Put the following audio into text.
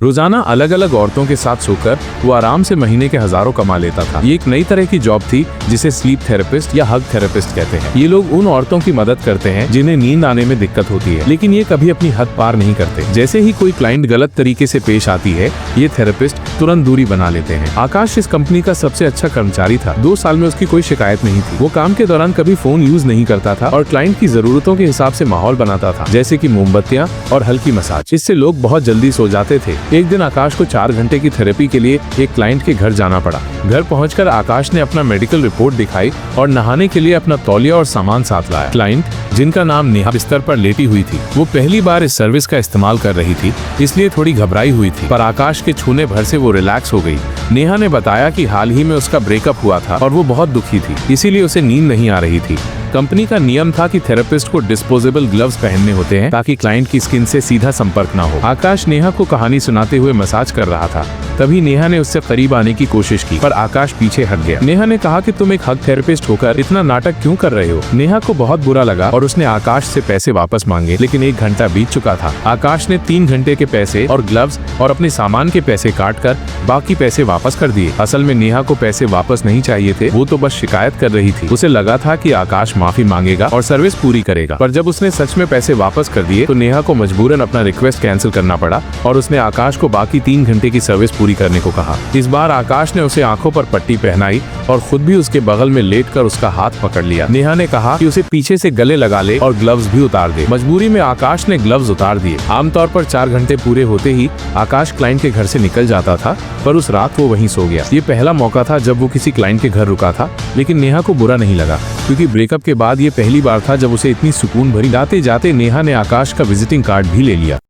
रोजाना अलग अलग औरतों के साथ सोकर वो आराम से महीने के हजारों कमा लेता था। ये एक नई तरह की जॉब थी जिसे स्लीप थेरेपिस्ट या हग थेरेपिस्ट कहते हैं। ये लोग उन औरतों की मदद करते हैं जिन्हें नींद आने में दिक्कत होती है, लेकिन ये कभी अपनी हद पार नहीं करते। जैसे ही कोई क्लाइंट गलत तरीके से पेश आती है, ये थेरेपिस्ट तुरंत दूरी बना लेते हैं। आकाश इस कंपनी का सबसे अच्छा कर्मचारी था। 2 साल में उसकी कोई शिकायत नहीं थी। वो काम के दौरान कभी फोन यूज नहीं करता था और क्लाइंट की जरूरतों के हिसाब से माहौल बनाता था, जैसे कि मोमबत्तियां और हल्की मसाज। इससे लोग बहुत जल्दी सो जाते थे। एक दिन आकाश को 4 घंटे की थेरेपी के लिए एक क्लाइंट के घर जाना पड़ा। घर पहुंचकर आकाश ने अपना मेडिकल रिपोर्ट दिखाई और नहाने के लिए अपना तौलिया और सामान साथ लाया। क्लाइंट, जिनका नाम नेहा, बिस्तर पर लेटी हुई थी। वो पहली बार इस सर्विस का इस्तेमाल कर रही थी, इसलिए थोड़ी घबराई हुई थी, पर आकाश के छूने भर से वो रिलैक्स हो गई। नेहा ने बताया कि हाल ही में उसका ब्रेकअप हुआ था और वो बहुत दुखी थी, इसीलिए उसे नींद नहीं आ रही थी। कंपनी का नियम था कि थेरेपिस्ट को डिस्पोजेबल ग्लव्स पहनने होते हैं ताकि क्लाइंट की स्किन से सीधा संपर्क ना हो। आकाश नेहा को कहानी सुनाते हुए मसाज कर रहा था। तभी नेहा ने उससे करीब आने की कोशिश की, पर आकाश पीछे हट गया। नेहा ने कहा कि तुम एक हग थेरेपिस्ट होकर इतना नाटक क्यों कर रहे हो। नेहा को बहुत बुरा लगा और उसने आकाश से पैसे वापस मांगे, लेकिन 1 घंटा बीत चुका था। आकाश ने 3 घंटे के पैसे और ग्लव्स और अपने सामान के पैसे काट कर बाकी पैसे वापस कर दिए। असल में नेहा को पैसे वापस नहीं चाहिए थे, वो तो बस शिकायत कर रही थी। उसे लगा था कि आकाश माफी मांगेगा और सर्विस पूरी करेगा, पर जब उसने सच में पैसे वापस कर दिए तो नेहा को मजबूरन अपना रिक्वेस्ट कैंसिल करना पड़ा और उसने आकाश को बाकी 3 घंटे की सर्विस पूरी करने को कहा। इस बार आकाश ने उसे आंखों पर पट्टी पहनाई और खुद भी उसके बगल में लेटकर उसका हाथ पकड़ लिया। नेहा ने कहा कि उसे पीछे से गले लगा ले और ग्लव्स भी उतार दे। मजबूरी में आकाश ने ग्लव्स उतार दिए। आमतौर पर 4 घंटे पूरे होते ही आकाश क्लाइंट के घर से निकल जाता था, पर उस रात वो वहीं सो गया। ये पहला मौका था जब वो किसी क्लाइंट के घर रुका था, लेकिन नेहा को बुरा नहीं लगा, क्योंकि ब्रेकअप के बाद ये पहली बार था जब उसे इतनी सुकून भरी। जाते जाते नेहा ने आकाश का विजिटिंग कार्ड भी ले लिया।